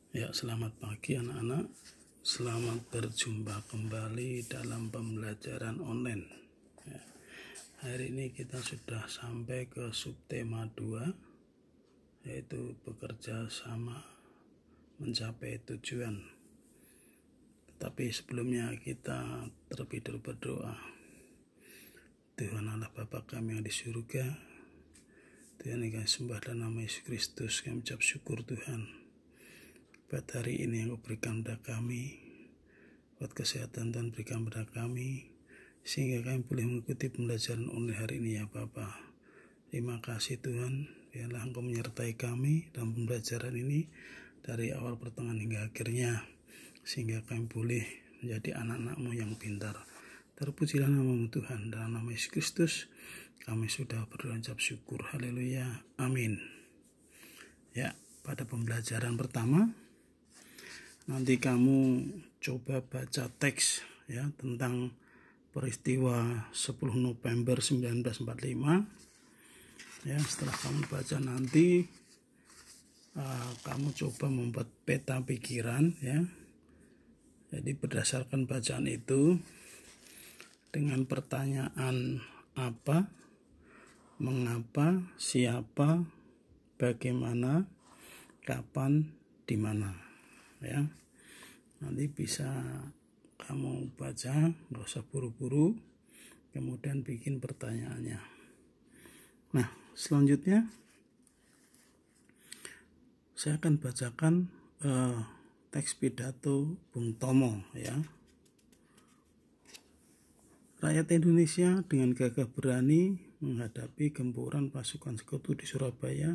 Ya, selamat pagi anak-anak. Selamat berjumpa kembali dalam pembelajaran online. Ya, hari ini kita sudah sampai ke subtema 2, yaitu bekerja sama mencapai tujuan. Tetapi sebelumnya kita terlebih dahulu berdoa. Tuhan Allah Bapa kami yang di surga, Tuhan yang kami sembah dalam nama Yesus Kristus, kami ucap syukur Tuhan buat hari ini yang Kau berikan kepada kami, buat kesehatan Tuhan berikan kepada kami, sehingga kami boleh mengikuti pembelajaran online hari ini ya Bapa. Terima kasih Tuhan, biarlah Engkau menyertai kami dalam pembelajaran ini dari awal pertengahan hingga akhirnya, sehingga kami boleh menjadi anak-anak-Mu yang pintar. Terpujilah nama-Mu Tuhan, dalam nama Yesus Kristus kami sudah berdoa ucap syukur. Haleluya, amin. Ya, pada pembelajaran pertama nanti kamu coba baca teks ya tentang peristiwa 10 November 1945. Ya, setelah kamu baca nanti kamu coba membuat peta pikiran ya. Jadi berdasarkan bacaan itu dengan pertanyaan apa, mengapa, siapa, bagaimana, kapan, di mana ya. Nanti bisa kamu baca, nggak usah buru-buru, kemudian bikin pertanyaannya. Nah, selanjutnya saya akan bacakan teks pidato Bung Tomo ya. Rakyat Indonesia dengan gagah berani menghadapi gempuran pasukan sekutu di Surabaya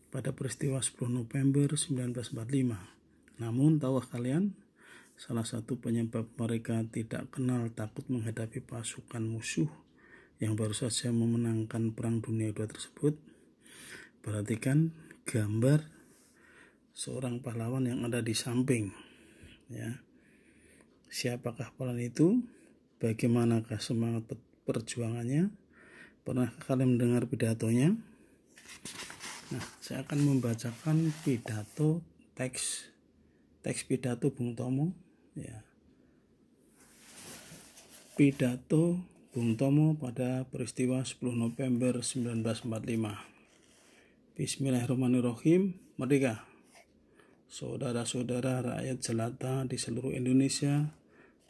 pada peristiwa 10 November 1945. Namun tahukah kalian, salah satu penyebab mereka tidak kenal takut menghadapi pasukan musuh yang baru saja memenangkan Perang Dunia II tersebut? Perhatikan gambar seorang pahlawan yang ada di samping ya. Siapakah pahlawan itu? Bagaimanakah semangat perjuangannya? Pernah kalian mendengar pidatonya? Nah, saya akan membacakan pidato teks pidato Bung Tomo ya. Pidato Bung Tomo pada peristiwa 10 November 1945. Bismillahirrahmanirrahim. Merdeka. Saudara-saudara rakyat jelata di seluruh Indonesia,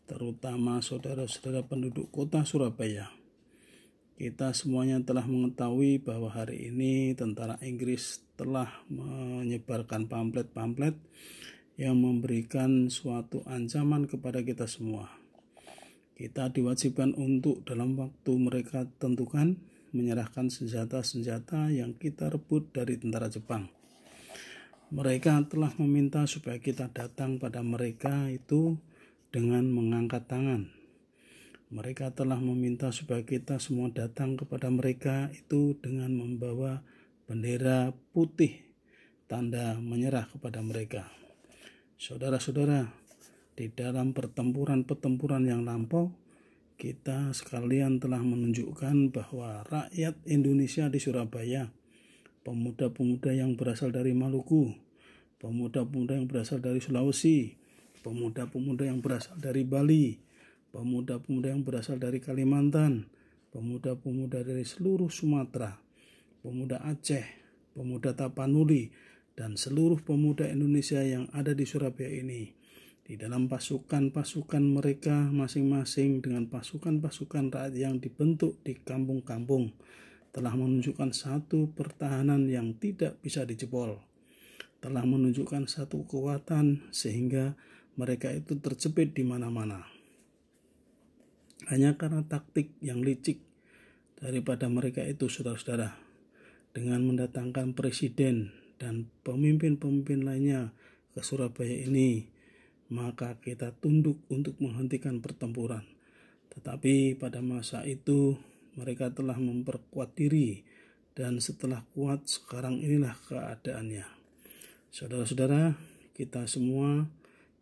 terutama saudara-saudara penduduk kota Surabaya. Kita semuanya telah mengetahui bahwa hari ini tentara Inggris telah menyebarkan pamflet-pamflet yang memberikan suatu ancaman kepada kita semua. Kita diwajibkan untuk dalam waktu mereka tentukan menyerahkan senjata-senjata yang kita rebut dari tentara Jepang. Mereka telah meminta supaya kita datang pada mereka itu dengan mengangkat tangan. Mereka telah meminta supaya kita semua datang kepada mereka itu dengan membawa bendera putih, tanda menyerah kepada mereka. Saudara-saudara, di dalam pertempuran yang lampau, kita sekalian telah menunjukkan bahwa rakyat Indonesia di Surabaya, pemuda-pemuda yang berasal dari Maluku, pemuda-pemuda yang berasal dari Sulawesi, pemuda-pemuda yang berasal dari Bali, pemuda-pemuda yang berasal dari Kalimantan, pemuda-pemuda dari seluruh Sumatera, pemuda Aceh, pemuda Tapanuli, dan seluruh pemuda Indonesia yang ada di Surabaya ini, di dalam pasukan-pasukan mereka masing-masing dengan pasukan-pasukan rakyat yang dibentuk di kampung-kampung, telah menunjukkan satu pertahanan yang tidak bisa dijebol, telah menunjukkan satu kekuatan sehingga mereka itu terjepit di mana-mana. Hanya karena taktik yang licik daripada mereka itu, saudara-saudara, dengan mendatangkan presiden dan pemimpin-pemimpin lainnya ke Surabaya ini, maka kita tunduk untuk menghentikan pertempuran. Tetapi pada masa itu mereka telah memperkuat diri, dan setelah kuat sekarang inilah keadaannya. Saudara-saudara, kita semua,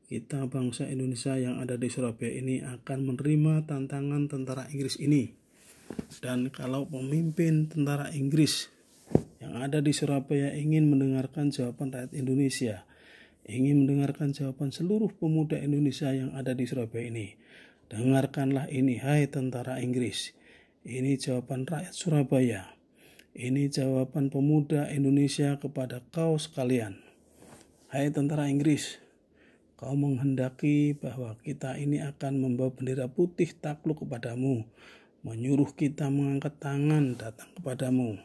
kita bangsa Indonesia yang ada di Surabaya ini akan menerima tantangan tentara Inggris ini. Dan kalau pemimpin tentara Inggris yang ada di Surabaya ingin mendengarkan jawaban rakyat Indonesia, ingin mendengarkan jawaban seluruh pemuda Indonesia yang ada di Surabaya ini. Dengarkanlah ini, hai tentara Inggris. Ini jawaban rakyat Surabaya. Ini jawaban pemuda Indonesia kepada kau sekalian. Hai tentara Inggris, kau menghendaki bahwa kita ini akan membawa bendera putih takluk kepadamu, menyuruh kita mengangkat tangan datang kepadamu.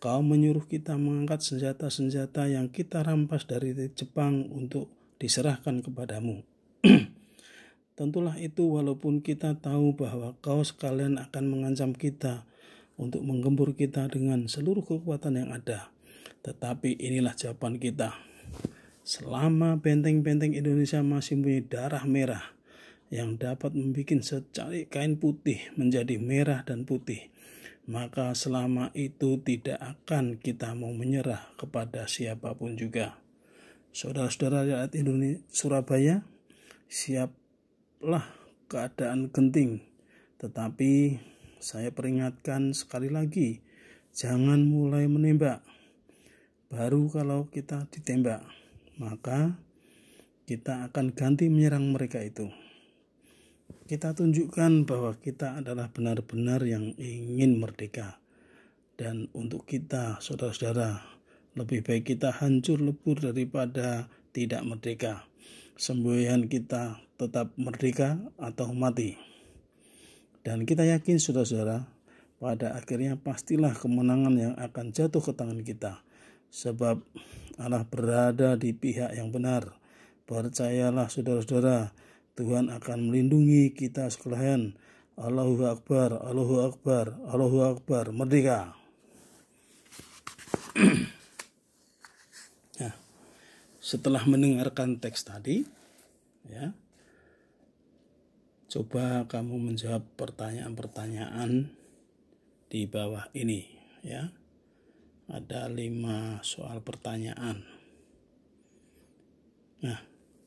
Kau menyuruh kita mengangkat senjata-senjata yang kita rampas dari Jepang untuk diserahkan kepadamu. Tentulah itu walaupun kita tahu bahwa kau sekalian akan mengancam kita untuk menggempur kita dengan seluruh kekuatan yang ada. Tetapi inilah jawaban kita. Selama benteng-benteng Indonesia masih mempunyai darah merah yang dapat membuat secari kain putih menjadi merah dan putih, maka selama itu tidak akan kita mau menyerah kepada siapapun juga. Saudara-saudara rakyat Indonesia Surabaya, siaplah keadaan genting. Tetapi saya peringatkan sekali lagi, jangan mulai menembak. Baru kalau kita ditembak, maka kita akan ganti menyerang mereka itu. Kita tunjukkan bahwa kita adalah benar-benar yang ingin merdeka. Dan untuk kita, saudara-saudara, lebih baik kita hancur lebur daripada tidak merdeka. Semboyan kita tetap merdeka atau mati. Dan kita yakin, saudara-saudara, pada akhirnya pastilah kemenangan yang akan jatuh ke tangan kita. Sebab Allah berada di pihak yang benar. Percayalah, saudara-saudara, Tuhan akan melindungi kita sekalian. Allahu Akbar, Allahu Akbar, Allahu Akbar, merdeka. Nah, setelah mendengarkan teks tadi, ya, coba kamu menjawab pertanyaan-pertanyaan di bawah ini, ya. Ada 5 soal pertanyaan. Nah,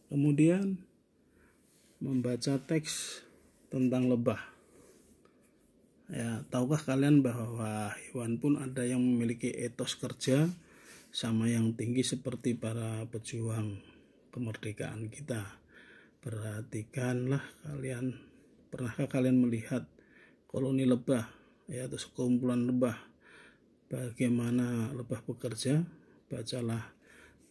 kemudian membaca teks tentang lebah. Ya, tahukah kalian bahwa hewan pun ada yang memiliki etos kerja sama yang tinggi seperti para pejuang kemerdekaan kita? Perhatikanlah kalian, pernahkah kalian melihat koloni lebah, ya, atau sekumpulan lebah? Bagaimana lebah bekerja? Bacalah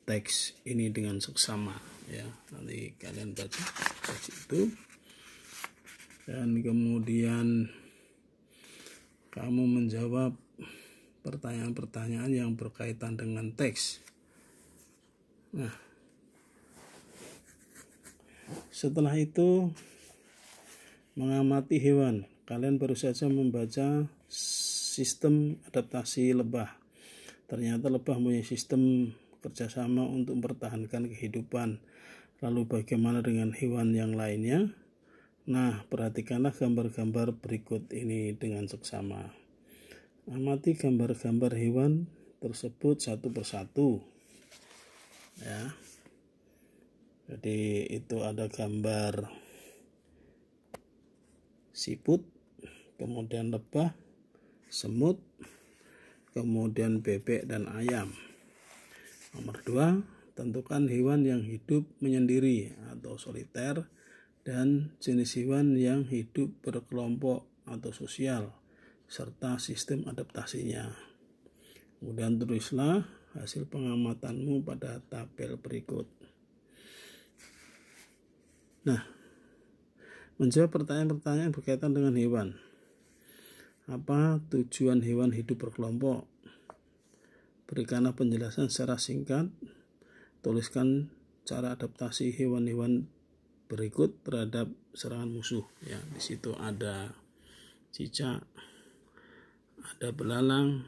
teks ini dengan seksama, ya. Nanti kalian baca teks itu, dan kemudian kamu menjawab pertanyaan-pertanyaan yang berkaitan dengan teks. Nah, setelah itu mengamati hewan. Kalian baru saja membaca sistem adaptasi lebah. Ternyata lebah punya sistem kerjasama untuk mempertahankan kehidupan. Lalu bagaimana dengan hewan yang lainnya? Nah, perhatikanlah gambar-gambar berikut ini dengan seksama. Amati gambar-gambar hewan tersebut satu persatu. Ya. Jadi itu ada gambar siput, kemudian lebah, semut, kemudian bebek dan ayam. Nomor 2, tentukan hewan yang hidup menyendiri atau soliter dan jenis hewan yang hidup berkelompok atau sosial serta sistem adaptasinya. Kemudian tulislah hasil pengamatanmu pada tabel berikut. Nah, menjawab pertanyaan-pertanyaan berkaitan dengan hewan. Apa tujuan hewan hidup berkelompok? Berikanlah penjelasan secara singkat. Tuliskan cara adaptasi hewan-hewan berikut terhadap serangan musuh. Ya, di situ ada cicak, ada belalang,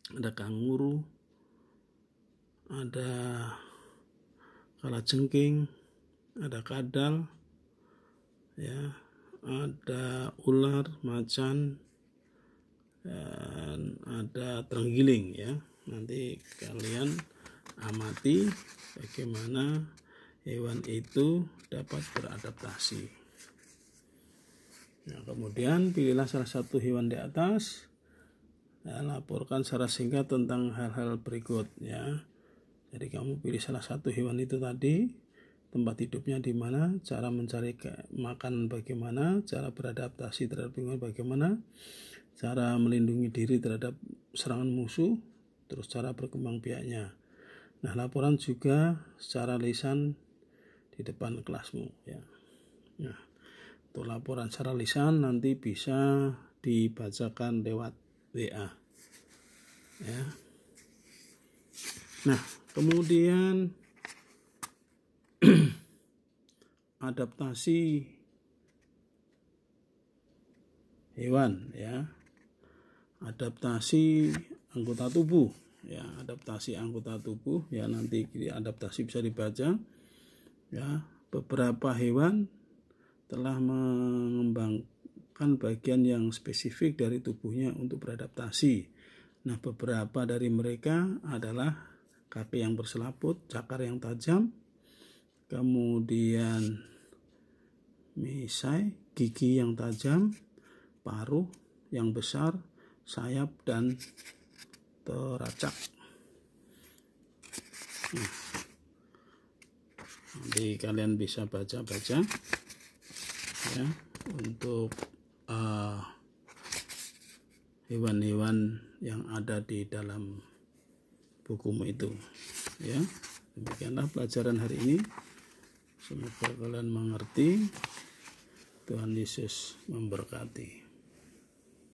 ada kanguru, ada kalajengking, ada kadal, ya, ada ular, macan, dan ada terenggiling, ya. Nanti kalian amati bagaimana hewan itu dapat beradaptasi. Nah, kemudian pilihlah salah satu hewan di atas, ya, laporkan secara singkat tentang hal-hal berikut, ya. Jadi kamu pilih salah satu hewan itu tadi, tempat hidupnya di mana, cara mencari makan bagaimana, cara beradaptasi terhadap lingkungan bagaimana, cara melindungi diri terhadap serangan musuh, terus cara berkembang biaknya. Nah, laporan juga secara lisan di depan kelasmu ya. Nah, untuk laporan secara lisan nanti bisa dibacakan lewat WA ya. Nah, kemudian adaptasi hewan ya, adaptasi anggota tubuh ya, adaptasi anggota tubuh ya, nanti adaptasi bisa dibaca ya. Beberapa hewan telah mengembangkan bagian yang spesifik dari tubuhnya untuk beradaptasi. Nah, beberapa dari mereka adalah kaki yang berselaput, cakar yang tajam, kemudian misai, gigi yang tajam, paruh yang besar, sayap dan teracak. Nanti kalian bisa baca-baca ya untuk hewan-hewan yang ada di dalam bukumu itu ya. Demikianlah pelajaran hari ini, semoga kalian mengerti. Tuhan Yesus memberkati.